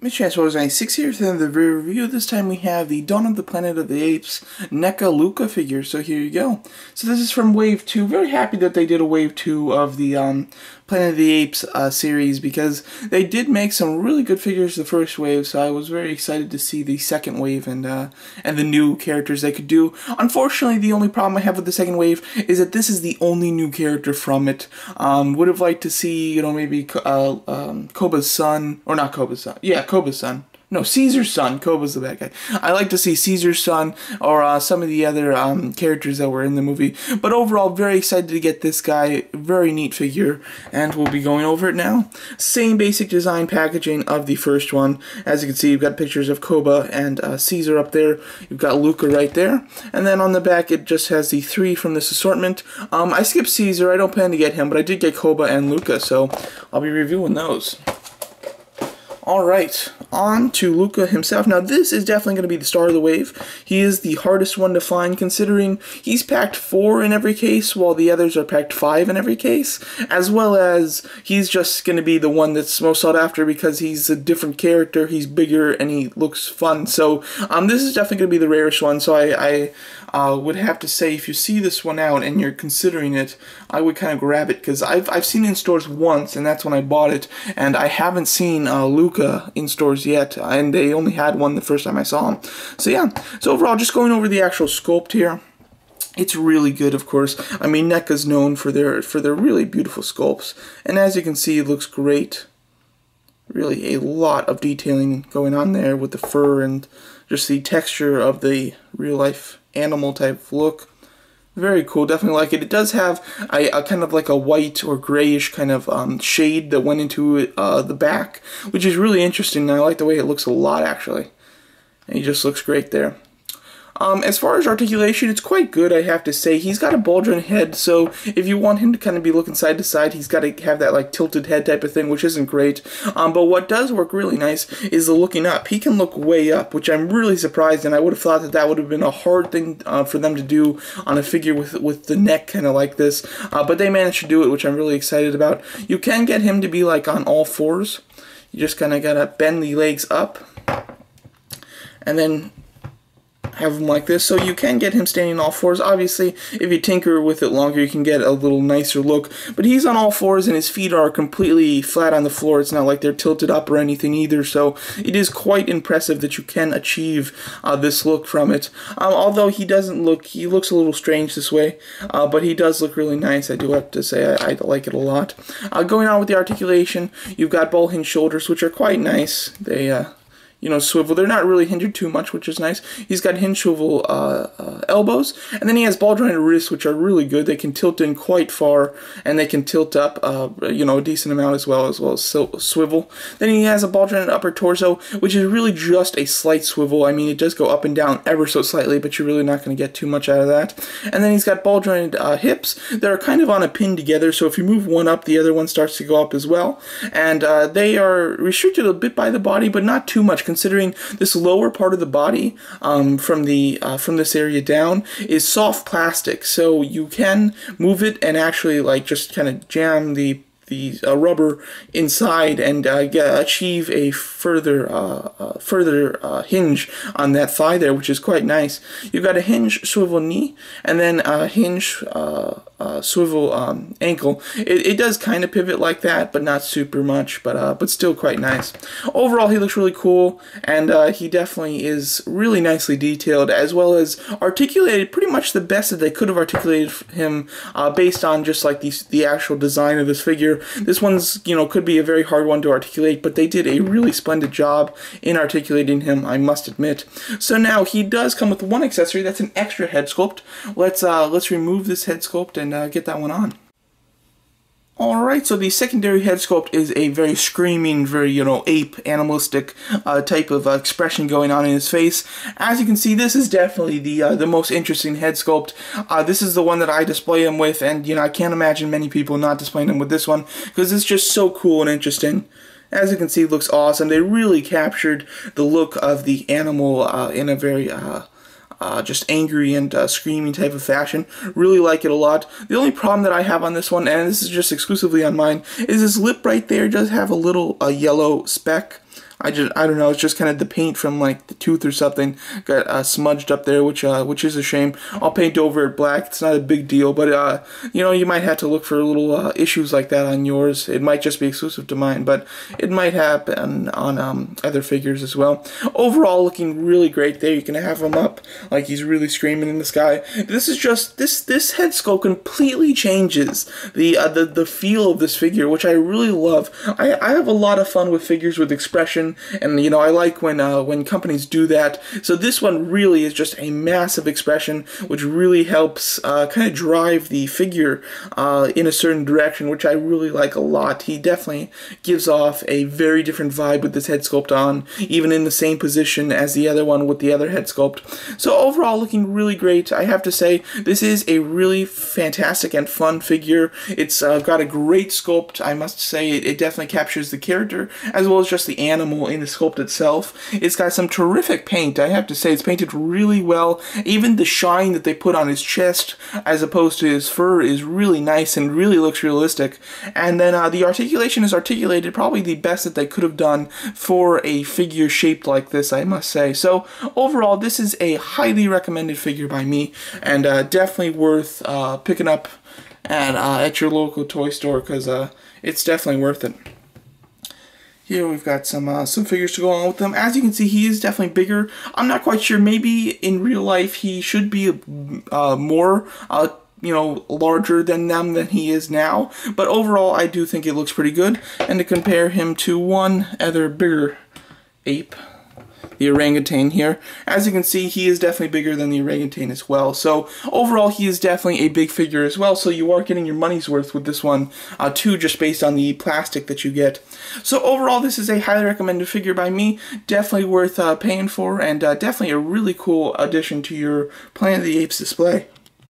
Mr. Transformers 96 here for the review. This time we have the Dawn of the Planet of the Apes NECA Luca figure, so here you go. So this is from Wave 2. Very happy that they did a Wave 2 of the Planet of the Apes series, because they did make some really good figures the first wave, so I was very excited to see the second wave and the new characters they could do. Unfortunately, the only problem I have with the second wave is that this is the only new character from it. Would have liked to see, you know, maybe Koba's son, or not Koba's son, yeah, Koba's son. No, Caesar's son. Koba's the bad guy. I like to see Caesar's son or some of the other characters that were in the movie. But overall, very excited to get this guy. Very neat figure, and we'll be going over it now. Same basic design packaging of the first one. As you can see, you've got pictures of Koba and Caesar up there. You've got Luca right there. And then on the back, it just has the three from this assortment. I skipped Caesar. I don't plan to get him, but I did get Koba and Luca, so I'll be reviewing those. Alright, on to Luca himself. Now this is definitely going to be the star of the wave. He is the hardest one to find, considering he's packed 4 in every case, while the others are packed 5 in every case, as well as he's just going to be the one that's most sought after because he's a different character, he's bigger, and he looks fun. So this is definitely going to be the rarest one, so I would have to say, if you see this one out and you're considering it, I would kind of grab it, because I've seen it in stores once, and that's when I bought it, and I haven't seen Luca in stores yet, and they only had one the first time I saw him. So yeah, so overall, just going over the actual sculpt here. It's really good, of course. I mean, NECA's known for their really beautiful sculpts, and as you can see, it looks great. Really a lot of detailing going on there with the fur and just the texture of the real-life animal type look. Very cool, definitely like it. It does have a kind of like a white or grayish kind of shade that went into the back, which is really interesting, and I like the way it looks a lot, actually. And he just looks great there. As far as articulation, it's quite good, I have to say. He's got a bulging head, so if you want him to kind of be looking side to side, he's got to have that like tilted head type of thing, which isn't great. But what does work really nice is the looking up. He can look way up, which I'm really surprised, and I would have thought that that would have been a hard thing for them to do on a figure with the neck kind of like this. But they managed to do it, which I'm really excited about. You can get him to be like on all fours. You just kind of got to bend the legs up, and then have him like this, so you can get him standing on all fours. Obviously, if you tinker with it longer, you can get a little nicer look, but he's on all fours and his feet are completely flat on the floor. It's not like they're tilted up or anything either, so it is quite impressive that you can achieve this look from it. Although he looks a little strange this way, but he does look really nice. I do have to say I like it a lot. Going on with the articulation, you've got ball hinge shoulders, which are quite nice. They you know, swivel. They're not really hindered too much, which is nice. He's got hinge swivel elbows, and then he has ball jointed wrists, which are really good. They can tilt in quite far, and they can tilt up, you know, a decent amount as well as swivel. Then he has a ball jointed upper torso, which is really just a slight swivel. I mean, it does go up and down ever so slightly, but you're really not going to get too much out of that. And then he's got ball jointed hips that are kind of on a pin together, so if you move one up, the other one starts to go up as well. And they are restricted a bit by the body, but not too much, considering this lower part of the body from this area down is soft plastic, so you can move it and actually like just kind of jam the rubber inside and achieve a further hinge on that thigh there, which is quite nice. You've got a hinge swivel knee, and then a hinge swivel ankle. It does kind of pivot like that, but not super much, but still quite nice. Overall, he looks really cool, and he definitely is really nicely detailed, as well as articulated pretty much the best that they could have articulated him based on just like the actual design of this figure. This one's, you know, could be a very hard one to articulate, but they did a really splendid job in articulating him, I must admit. So now he does come with one accessory. That's an extra head sculpt. Let's remove this head sculpt and get that one on. Alright, so the secondary head sculpt is a very screaming, very, you know, ape, animalistic type of expression going on in his face. As you can see, this is definitely the most interesting head sculpt. This is the one that I display him with, and, you know, I can't imagine many people not displaying him with this one, because it's just so cool and interesting. As you can see, it looks awesome. They really captured the look of the animal in a very just angry and screaming type of fashion. Really like it a lot. The only problem that I have on this one, and this is just exclusively on mine, is his lip right there does have a little yellow speck. I don't know, it's just kind of the paint from like the tooth or something got smudged up there, which is a shame. I'll paint over it black. It's not a big deal, but you know, you might have to look for little issues like that on yours. It might just be exclusive to mine, but it might happen on other figures as well. Overall, looking really great there. You can have him up like he's really screaming in the sky. This is just this head sculpt completely changes the feel of this figure, which I really love. I have a lot of fun with figures with expression, and you know, I like when companies do that. So this one really is just a massive expression, which really helps kind of drive the figure in a certain direction, which I really like a lot. He definitely gives off a very different vibe with this head sculpt on, even in the same position as the other one with the other head sculpt. So overall, looking really great. I have to say, this is a really fantastic and fun figure. It's got a great sculpt. I must say, it definitely captures the character as well as just the animal in the sculpt itself. It's got some terrific paint. I have to say, it's painted really well. Even the shine that they put on his chest as opposed to his fur is really nice and really looks realistic. And then the articulation is articulated, probably the best that they could have done for a figure shaped like this, I must say. So overall, this is a highly recommended figure by me, and definitely worth picking up at your local toy store, because it's definitely worth it. Here we've got some figures to go on with them. As you can see, he is definitely bigger. I'm not quite sure. Maybe in real life he should be more you know, larger than them than he is now. But overall, I do think it looks pretty good. And to compare him to one other bigger ape, the orangutan here, as you can see, he is definitely bigger than the orangutan as well. So overall, he is definitely a big figure as well. So you are getting your money's worth with this one too, just based on the plastic that you get. So overall, this is a highly recommended figure by me. Definitely worth paying for, and definitely a really cool addition to your Planet of the Apes display.